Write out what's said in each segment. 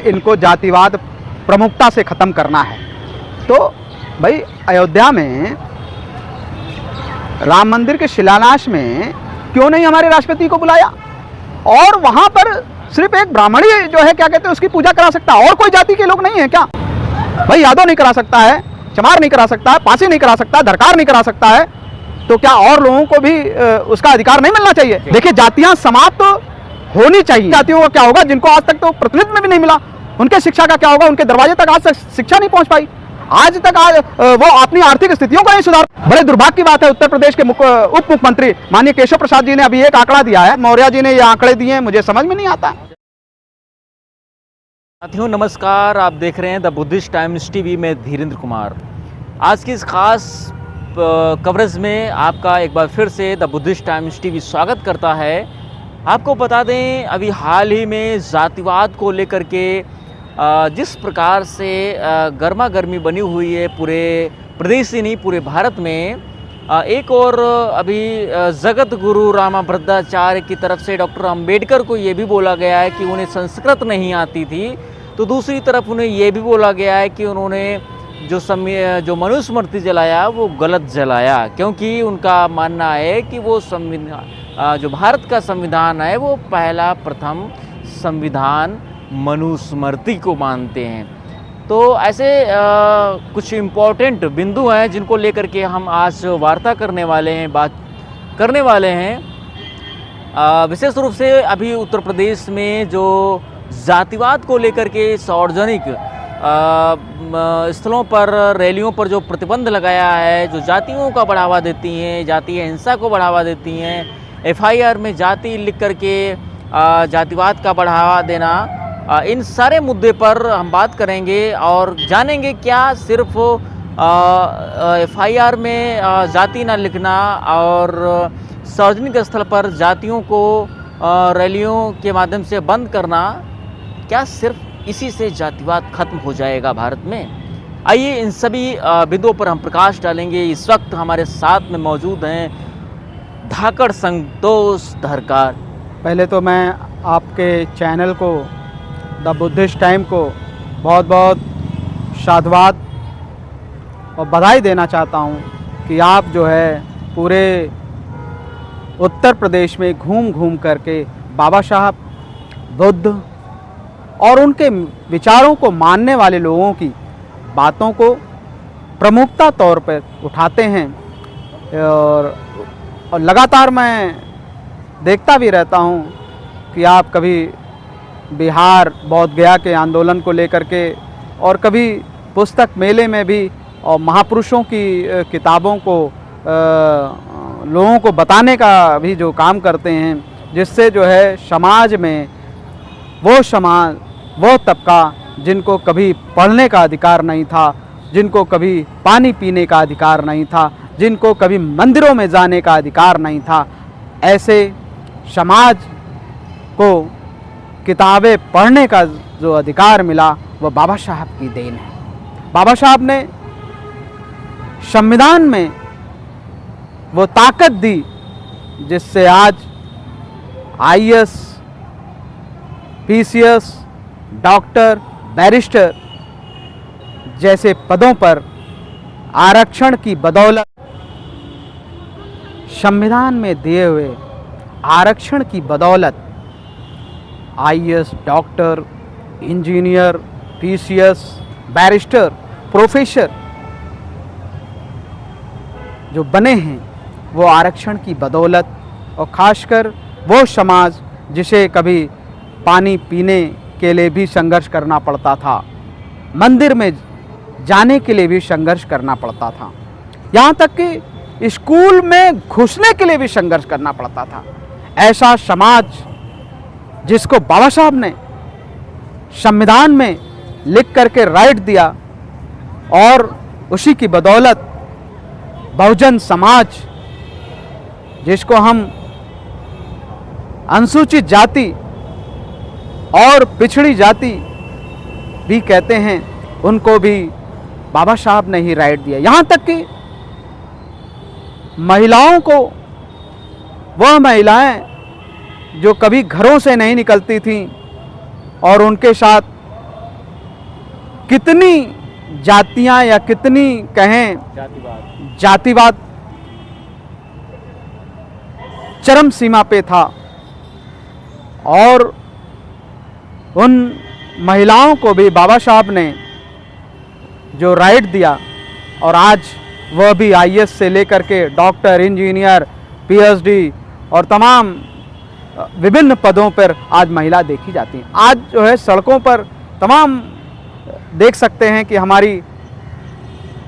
इनको जातिवाद प्रमुखता से ख़त्म करना है। तो भाई अयोध्या में राम मंदिर के शिलान्यास में क्यों नहीं हमारे राष्ट्रपति को बुलाया, और वहाँ पर सिर्फ एक ब्राह्मण ही जो है क्या कहते हैं उसकी पूजा करा सकता है, और कोई जाति के लोग नहीं है क्या? भाई यादव नहीं करा सकता है, चमार नहीं करा सकता है, पासी नहीं करा सकता है, धरकार नहीं करा सकता है, तो क्या और लोगों को भी उसका अधिकार नहीं मिलना चाहिए? देखिए जातियां समाप्त होनी चाहिए। जातियों का क्या होगा जिनको आज तक तो प्रतिनिधित्व में भी नहीं मिला, उनके शिक्षा का क्या होगा? उनके दरवाजे तक आज तक शिक्षा नहीं पहुंच पाई, आज तक वो अपनी आर्थिक स्थितियों को नहीं सुधार। बड़े दुर्भाग्य की बात है, उत्तर प्रदेश के उप मुख्यमंत्री माननीय केशव प्रसाद जी ने अभी एक आंकड़ा दिया है, मौर्य जी ने ये आंकड़े दिए हैं, मुझे समझ में नहीं आता। साथियों नमस्कार, आप देख रहे हैं द बुद्धिस्ट टाइम्स टीवी में धीरेन्द्र कुमार। आज की इस खास कवरेज में आपका एक बार फिर से द बुद्धिस्ट टाइम्स टीवी स्वागत करता है। आपको बता दें अभी हाल ही में जातिवाद को लेकर के जिस प्रकार से गर्मा गर्मी बनी हुई है पूरे प्रदेश ही नहीं पूरे भारत में, एक और अभी जगत गुरु रामाभद्राचार्य की तरफ से डॉक्टर अंबेडकर को ये भी बोला गया है कि उन्हें संस्कृत नहीं आती थी, तो दूसरी तरफ उन्हें ये भी बोला गया है कि उन्होंने जो मनुस्मृति जलाया वो गलत जलाया, क्योंकि उनका मानना है कि वो संविधान जो भारत का संविधान है वो पहला प्रथम संविधान मनुस्मृति को मानते हैं। तो ऐसे कुछ इम्पोर्टेंट बिंदु हैं जिनको लेकर के हम आज वार्ता करने वाले हैं, बात करने वाले हैं। विशेष रूप से अभी उत्तर प्रदेश में जो जातिवाद को लेकर के सार्वजनिक स्थलों पर रैलियों पर जो प्रतिबंध लगाया है, जो जातियों का बढ़ावा देती हैं, जातीय हिंसा को बढ़ावा देती हैं, एफआईआर में जाति लिख करके जातिवाद का बढ़ावा देना, इन सारे मुद्दे पर हम बात करेंगे और जानेंगे क्या सिर्फ एफआईआर में जाति ना लिखना और सार्वजनिक स्थल पर जातियों को रैलियों के माध्यम से बंद करना, क्या सिर्फ इसी से जातिवाद खत्म हो जाएगा भारत में? आइए इन सभी बिंदुओं पर हम प्रकाश डालेंगे। इस वक्त हमारे साथ में मौजूद हैं धाकड़ संतोष धरकार। पहले तो मैं आपके चैनल को द बुद्धिस्ट टाइम को बहुत बहुत साधुवाद और बधाई देना चाहता हूँ कि आप जो है पूरे उत्तर प्रदेश में घूम घूम करके बाबा साहब, बुद्ध और उनके विचारों को मानने वाले लोगों की बातों को प्रमुखता तौर पर उठाते हैं। और लगातार मैं देखता भी रहता हूँ कि आप कभी बिहार बोध गया के आंदोलन को लेकर के और कभी पुस्तक मेले में भी और महापुरुषों की किताबों को लोगों को बताने का भी जो काम करते हैं, जिससे जो है समाज में वो तबका जिनको कभी पढ़ने का अधिकार नहीं था, जिनको कभी पानी पीने का अधिकार नहीं था, जिनको कभी मंदिरों में जाने का अधिकार नहीं था, ऐसे समाज को किताबें पढ़ने का जो अधिकार मिला वह बाबा साहब की देन है। बाबा साहब ने संविधान में वो ताकत दी जिससे आज आईएएस, पीसीएस, डॉक्टर, बैरिस्टर जैसे पदों पर आरक्षण की बदौलत, संविधान में दिए हुए आरक्षण की बदौलत IAS, doctor, engineer, PCS, barrister, professor जो बने हैं वो आरक्षण की बदौलत, और ख़ासकर वो समाज जिसे कभी पानी पीने के लिए भी संघर्ष करना पड़ता था, मंदिर में जाने के लिए भी संघर्ष करना पड़ता था, यहाँ तक कि स्कूल में घुसने के लिए भी संघर्ष करना पड़ता था, ऐसा समाज जिसको बाबा साहब ने संविधान में लिख करके राइट दिया, और उसी की बदौलत बहुजन समाज जिसको हम अनुसूचित जाति और पिछड़ी जाति भी कहते हैं, उनको भी बाबा साहब ने ही राइट दिया। यहाँ तक कि महिलाओं को, वह महिलाएं जो कभी घरों से नहीं निकलती थीं और उनके साथ कितनी जातियां या कितनी कहें जातिवाद चरम सीमा पे था, और उन महिलाओं को भी बाबा साहब ने जो राइट दिया, और आज वह भी आईएएस से लेकर के डॉक्टर, इंजीनियर, पीएचडी और तमाम विभिन्न पदों पर आज महिला देखी जाती हैं। आज जो है सड़कों पर तमाम देख सकते हैं कि हमारी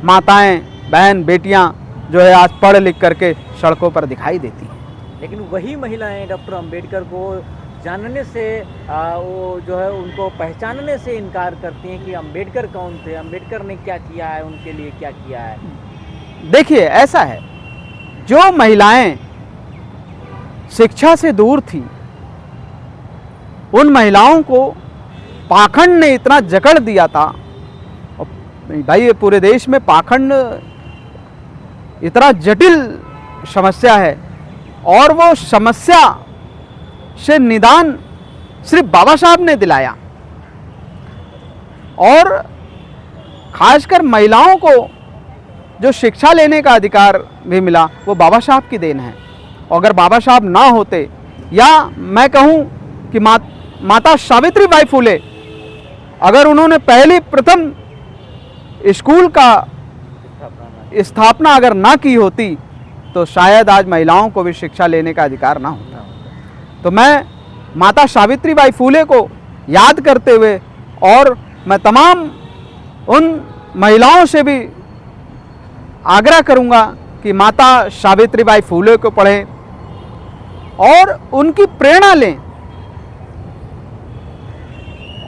माताएं, बहन, बेटियां जो है आज पढ़ लिख करके सड़कों पर दिखाई देती हैं। लेकिन वही महिलाएं डॉक्टर अंबेडकर को जानने से वो जो है उनको पहचानने से इनकार करती हैं कि अंबेडकर कौन थे, अंबेडकर ने क्या किया है, उनके लिए क्या किया है। देखिए, ऐसा है, जो महिलाएं शिक्षा से दूर थी, उन महिलाओं को पाखंड ने इतना जकड़ दिया था। भाई, ये पूरे देश में पाखंड इतना जटिल समस्या है, और वो समस्या से निदान सिर्फ बाबा साहब ने दिलाया, और खासकर महिलाओं को जो शिक्षा लेने का अधिकार भी मिला, वो बाबा साहब की देन है। और अगर बाबा साहब ना होते, या मैं कहूँ कि माता सावित्रीबाई फुले अगर उन्होंने पहली प्रथम स्कूल का स्थापना अगर ना की होती, तो शायद आज महिलाओं को भी शिक्षा लेने का अधिकार ना होता। तो मैं माता सावित्रीबाई फुले को याद करते हुए, और मैं तमाम उन महिलाओं से भी आग्रह करूंगा कि माता सावित्रीबाई फुले को पढ़ें और उनकी प्रेरणा लें,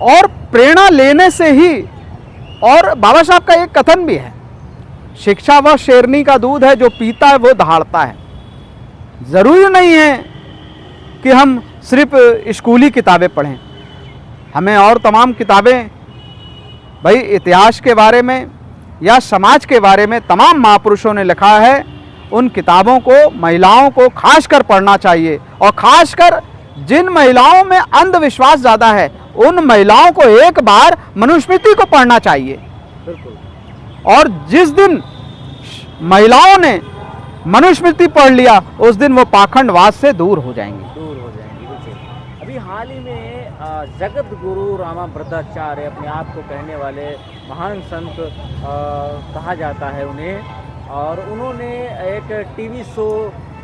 और प्रेरणा लेने से ही, और बाबा साहब का एक कथन भी है, शिक्षा वह शेरनी का दूध है, जो पीता है वो दहाड़ता है। जरूरी नहीं है कि हम सिर्फ स्कूली किताबें पढ़ें, हमें और तमाम किताबें, भाई इतिहास के बारे में या समाज के बारे में तमाम महापुरुषों ने लिखा है, उन किताबों को महिलाओं को खासकर पढ़ना चाहिए। और खासकर जिन महिलाओं में अंधविश्वास ज़्यादा है, उन महिलाओं को एक बार मनुस्मृति को पढ़ना चाहिए। और जिस दिन महिलाओं ने मनुस्मृति पढ़ लिया, उस दिन वो पाखंडवाद से दूर हो जाएंगी। अभी हाल ही में जगत गुरु रामाभद्राचार्य, अपने आप को कहने वाले महान संत कहा जाता है उन्हें, और उन्होंने एक टीवी शो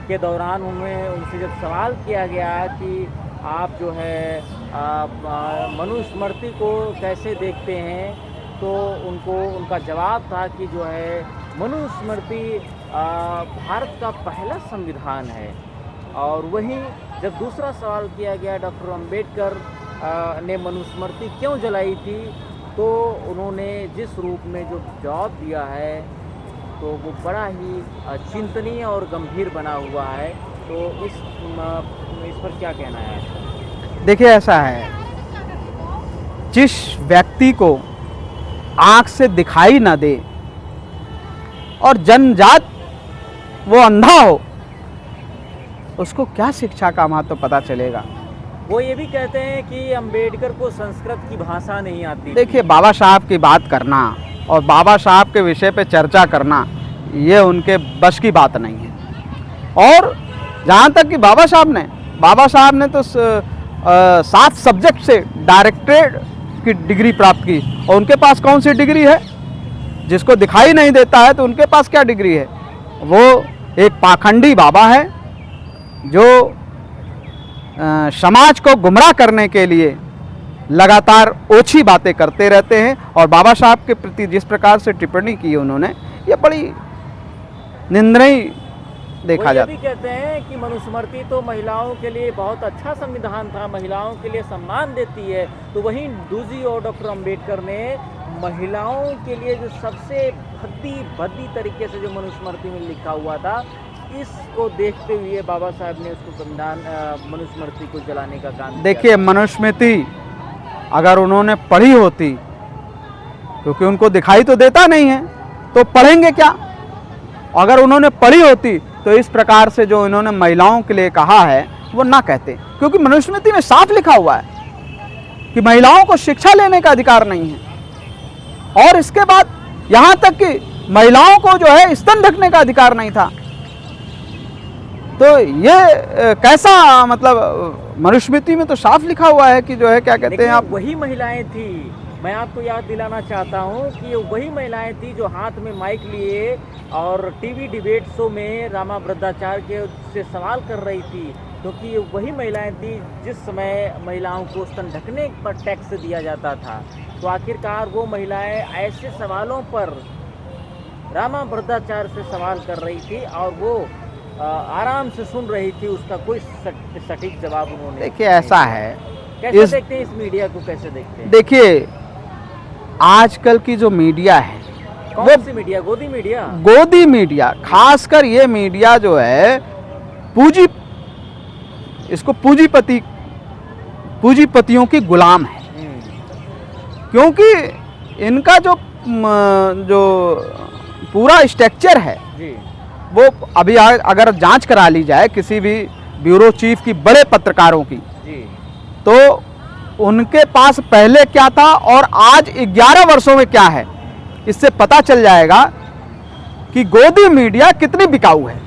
के दौरान उनसे जब सवाल किया गया कि आप जो है मनुस्मृति को कैसे देखते हैं, तो उनका जवाब था कि जो है मनुस्मृति भारत का पहला संविधान है। और वहीं जब दूसरा सवाल किया गया डॉक्टर अंबेडकर ने मनुस्मृति क्यों जलाई थी, तो उन्होंने जिस रूप में जो जवाब दिया है, तो वो बड़ा ही चिंतनीय और गंभीर बना हुआ है। तो इस पर क्या कहना है? देखिए, ऐसा है, जिस व्यक्ति को आँख से दिखाई ना दे और जन्मजात वो अंधा हो, उसको क्या शिक्षा का महत्व पता चलेगा? वो ये भी कहते हैं कि अंबेडकर को संस्कृत की भाषा नहीं आती। देखिए, बाबा साहब की बात करना और बाबा साहब के विषय पे चर्चा करना, ये उनके बस की बात नहीं है। और जहाँ तक कि बाबा साहब ने तो 7 सब्जेक्ट से डायरेक्टरेट की डिग्री प्राप्त की, और उनके पास कौन सी डिग्री है? जिसको दिखाई नहीं देता है, तो उनके पास क्या डिग्री है? वो एक पाखंडी बाबा है, जो समाज को गुमराह करने के लिए लगातार ओछी बातें करते रहते हैं। और बाबा साहब के प्रति जिस प्रकार से टिप्पणी की उन्होंने, ये बड़ी निंदनीय देखा जाता है। भी कहते हैं कि मनुस्मृति तो महिलाओं के लिए बहुत अच्छा संविधान था, महिलाओं के लिए सम्मान देती है। तो वहीं दूसरी ओर डॉक्टर अंबेडकर ने महिलाओं के लिए जो सबसे भद्दी तरीके से जो मनुस्मृति में लिखा हुआ था, इसको देखते हुए बाबा साहब ने उसको संविधान मनुस्मृति को जलाने का काम किया। देखिए, मनुस्मृति अगर उन्होंने पढ़ी होती, क्योंकि उनको दिखाई तो देता नहीं है, तो पढ़ेंगे क्या? अगर उन्होंने पढ़ी होती तो इस प्रकार से जो इन्होंने महिलाओं के लिए कहा है वो ना कहते, क्योंकि मनुस्मृति में साफ लिखा हुआ है कि महिलाओं को शिक्षा लेने का अधिकार नहीं है। और इसके बाद यहाँ तक कि महिलाओं को जो है स्तन ढकने का अधिकार नहीं था। तो ये कैसा, मतलब मनुस्मृति में तो साफ लिखा हुआ है कि जो है क्या कहते हैं आप, वही महिलाएं थी, मैं आपको याद दिलाना चाहता हूँ कि वही महिलाएं थी जो हाथ में माइक लिए और टीवी डिबेट शो में रामा भद्राचार्य के से सवाल कर रही थी, क्योंकि वही महिलाएं थी जिस समय महिलाओं को स्तन ढकने पर टैक्स दिया जाता था। तो आखिरकार वो महिलाएं ऐसे सवालों पर रामा भद्राचार्य से सवाल कर रही थी और वो आराम से सुन रही थी, उसका कोई सटीक जवाब उन्होंने। देखिए ऐसा है, कैसे देखते हैं इस मीडिया को, कैसे देखते हैं? देखिए आजकल की जो मीडिया है, कौन सी मीडिया? गोदी मीडिया। गोदी मीडिया, खासकर ये मीडिया जो है इसको पूंजीपतियों की गुलाम है। क्योंकि इनका जो पूरा स्ट्रक्चर है जी, वो अभी अगर जांच करा ली जाए किसी भी ब्यूरो चीफ की, बड़े पत्रकारों की जी, तो उनके पास पहले क्या था और आज 11 वर्षों में क्या है, इससे पता चल जाएगा कि गोदी मीडिया कितनी बिकाऊ है।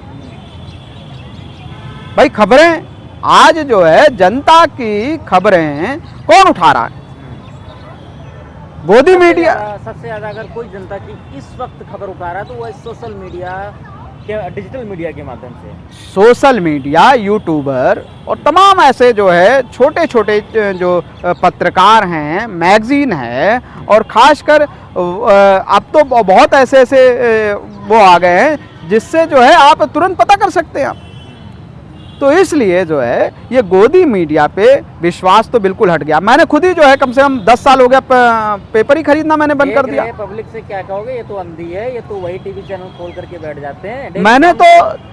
भाई खबरें आज जो है, जनता की खबरें कौन उठा रहा है? गोदी मीडिया। सबसे ज्यादा अगर कोई जनता की इस वक्त खबर उठा रहा है तो वो सोशल मीडिया, डिजिटल मीडिया के माध्यम से, सोशल मीडिया, यूट्यूबर और तमाम ऐसे जो है छोटे छोटे जो पत्रकार हैं, मैगजीन है, और खासकर अब तो बहुत ऐसे ऐसे वो आ गए हैं जिससे जो है आप तुरंत पता कर सकते हैं। तो इसलिए जो है ये गोदी मीडिया पे विश्वास तो बिल्कुल हट गया। मैंने खुद ही जो है कम से कम 10 साल हो गया पेपर ही खरीदना मैंने बंद कर दिया। पब्लिक से क्या कहोगे, ये तो अंधी है, ये तो वही टीवी चैनल खोल करके बैठ जाते हैं। मैंने तो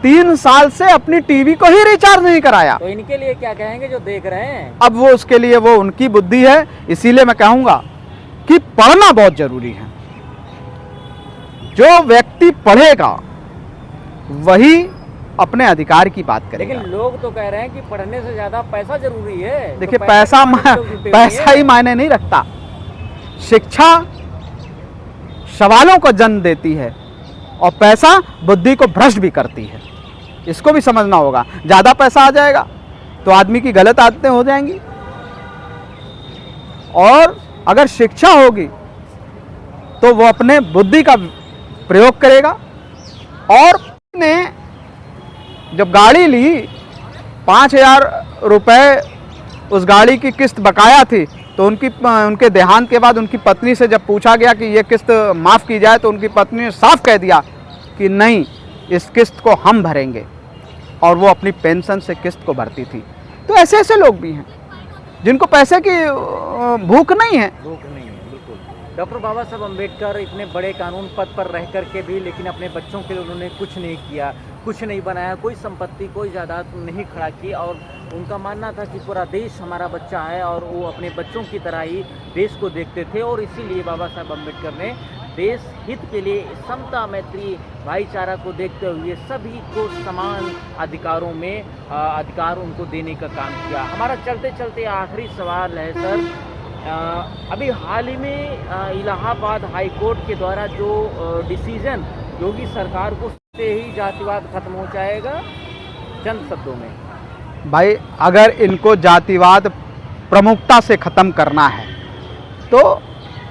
3 साल से अपनी टीवी को ही रिचार्ज नहीं कराया। तो इनके लिए क्या कहेंगे जो देख रहे हैं? अब वो उसके लिए वो उनकी बुद्धि है। इसीलिए मैं कहूंगा कि पढ़ना बहुत जरूरी है। जो व्यक्ति पढ़ेगा वही अपने अधिकार की बात करेगा। लेकिन लोग तो कह रहे हैं कि पढ़ने से ज्यादा पैसा जरूरी है। देखिए तो पैसा ही मायने नहीं रखता। शिक्षा सवालों को जन्म देती है और पैसा बुद्धि को भ्रष्ट भी करती है। इसको भी समझना होगा। ज्यादा पैसा आ जाएगा तो आदमी की गलत आदतें हो जाएंगी, और अगर शिक्षा होगी तो वो अपने बुद्धि का प्रयोग करेगा। और ने जब गाड़ी ली 5,000 रुपये उस गाड़ी की किस्त बकाया थी, तो उनके देहांत के बाद उनकी पत्नी से जब पूछा गया कि ये किस्त माफ़ की जाए, तो उनकी पत्नी ने साफ कह दिया कि नहीं, इस किस्त को हम भरेंगे, और वो अपनी पेंशन से किस्त को भरती थी। तो ऐसे ऐसे लोग भी हैं जिनको पैसे की भूख नहीं है। बिल्कुल। डॉक्टर बाबा साहब अम्बेडकर इतने बड़े कानून पद पर रह करके भी लेकिन अपने बच्चों के लिए उन्होंने कुछ नहीं किया, कुछ नहीं बनाया, कोई संपत्ति, कोई जायदाद नहीं खड़ा की, और उनका मानना था कि पूरा देश हमारा बच्चा है, और वो अपने बच्चों की तरह ही देश को देखते थे। और इसीलिए बाबा साहब अम्बेडकर ने देश हित के लिए समता, मैत्री, भाईचारा को देखते हुए सभी को समान अधिकारों में अधिकार उनको देने का काम किया। हमारा चलते चलते आखिरी सवाल है सर, अभी हाल ही में इलाहाबाद हाई कोर्ट के द्वारा जो डिसीजन योगी सरकार को से ही जातिवाद खत्म हो जाएगा, चंद शब्दों में। भाई अगर इनको जातिवाद प्रमुखता से खत्म करना है तो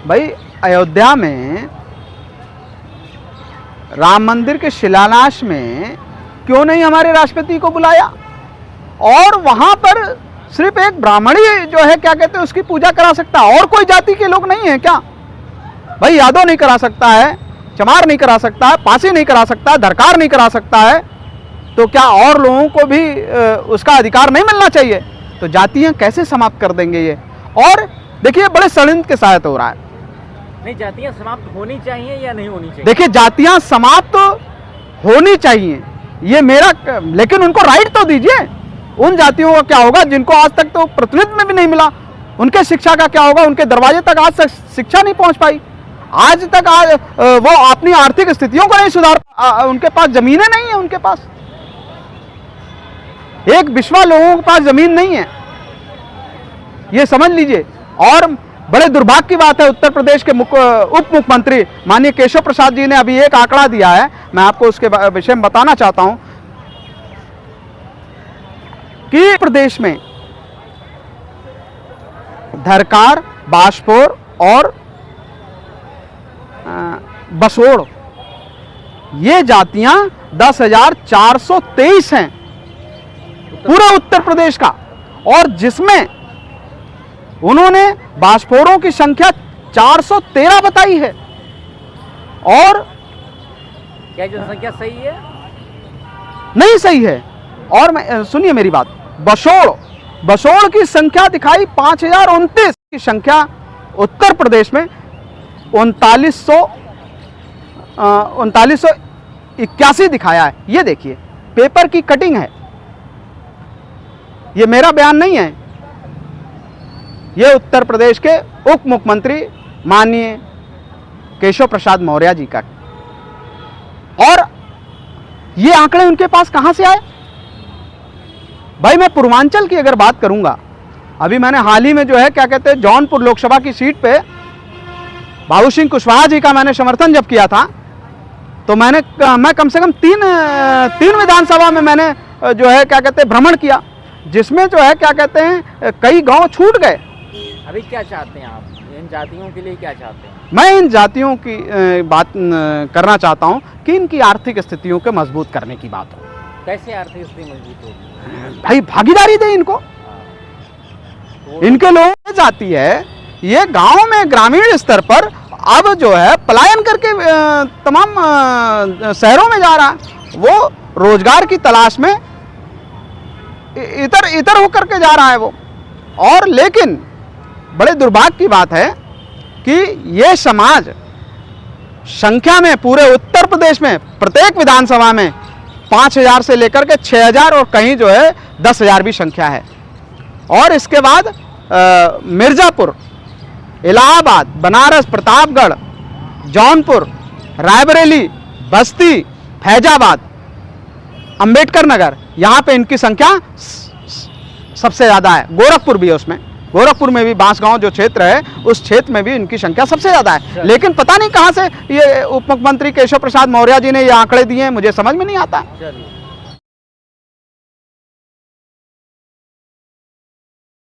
भाई अयोध्या में राम मंदिर के शिलान्यास में क्यों नहीं हमारे राष्ट्रपति को बुलाया, और वहां पर सिर्फ एक ब्राह्मण ही जो है क्या कहते हैं उसकी पूजा करा सकता है, और कोई जाति के लोग नहीं है क्या? भाई यादव नहीं करा सकता है, चमार नहीं करा सकता है, पासी नहीं करा सकता है, धरकार नहीं करा सकता है, तो क्या और लोगों को भी उसका अधिकार नहीं मिलना चाहिए? तो जातियां कैसे समाप्त कर देंगे ये? और देखिए बड़े षड्यंत्र के साथ हो रहा है। नहीं, जातियां समाप्त होनी चाहिए या नहीं होनी चाहिए? देखिए जातियां समाप्त होनी चाहिए, ये मेरा, लेकिन उनको राइट तो दीजिए। उन जातियों का क्या होगा जिनको आज तक तो प्रतिनिधित्व में भी नहीं मिला? उनके शिक्षा का क्या होगा? उनके दरवाजे तक आज तक शिक्षा नहीं पहुंच पाई। आज तक वो अपनी आर्थिक स्थितियों को नहीं सुधार, उनके पास जमीनें नहीं है, उनके पास एक बिस्वा लोगों के पास जमीन नहीं है, ये समझ लीजिए। और बड़े दुर्भाग्य की बात है, उत्तर प्रदेश के उप मुख्यमंत्री माननीय केशव प्रसाद जी ने अभी एक आंकड़ा दिया है, मैं आपको उसके विषय में बताना चाहता हूं कि प्रदेश में धरकार, बाजपुर और बसोड़ ये जातियां 10,423 हैं पूरे उत्तर प्रदेश का, और जिसमें उन्होंने बाजपुरों की संख्या 413 बताई है। और क्या जनसंख्या सही है? नहीं सही है। और मैं सुनिए मेरी बात, बसोड़ की संख्या दिखाई 5,029 की संख्या उत्तर प्रदेश में 3981 दिखाया है। ये देखिए पेपर की कटिंग है, ये मेरा बयान नहीं है, ये उत्तर प्रदेश के उप मुख्यमंत्री माननीय केशव प्रसाद मौर्य जी का। और ये आंकड़े उनके पास कहां से आए? भाई मैं पूर्वांचल की अगर बात करूंगा, अभी मैंने हाल ही में जो है क्या कहते हैं जौनपुर लोकसभा की सीट पे बाबू सिंह कुशवाहा जी का मैंने समर्थन जब किया था, तो मैं कम से कम तीन विधानसभा में मैंने जो है क्या कहते हैं भ्रमण किया, जिसमें जो है क्या कहते हैं कई गांव छूट गए। अभी क्या चाहते हैं आप इन जातियों के लिए, क्या चाहते हैं? मैं इन जातियों की बात करना चाहता हूं कि इनकी आर्थिक स्थितियों को मजबूत करने की बात हो। कैसे आर्थिक स्थिति मजबूत होगी? भाई भागीदारी दे इनको। तो इनके लोग जाती है ये गांव में ग्रामीण स्तर पर अब जो है पलायन करके तमाम शहरों में जा रहा है, वो रोजगार की तलाश में इतर होकर के जा रहा है वो। और लेकिन बड़े दुर्भाग्य की बात है कि ये समाज संख्या में पूरे उत्तर प्रदेश में प्रत्येक विधानसभा में 5,000 से लेकर के 6,000 और कहीं जो है 10,000 भी संख्या है। और इसके बाद मिर्ज़ापुर, इलाहाबाद, बनारस, प्रतापगढ़, जौनपुर, रायबरेली, बस्ती, फैजाबाद, अंबेडकर नगर, यहाँ पे इनकी संख्या सबसे ज़्यादा है। गोरखपुर भी है उसमें, गोरखपुर में भी बांसगांव जो क्षेत्र है उस क्षेत्र में भी इनकी संख्या सबसे ज़्यादा है। लेकिन पता नहीं कहाँ से ये उप मुख्यमंत्री केशव प्रसाद मौर्य जी ने ये आंकड़े दिए हैं, मुझे समझ में नहीं आता।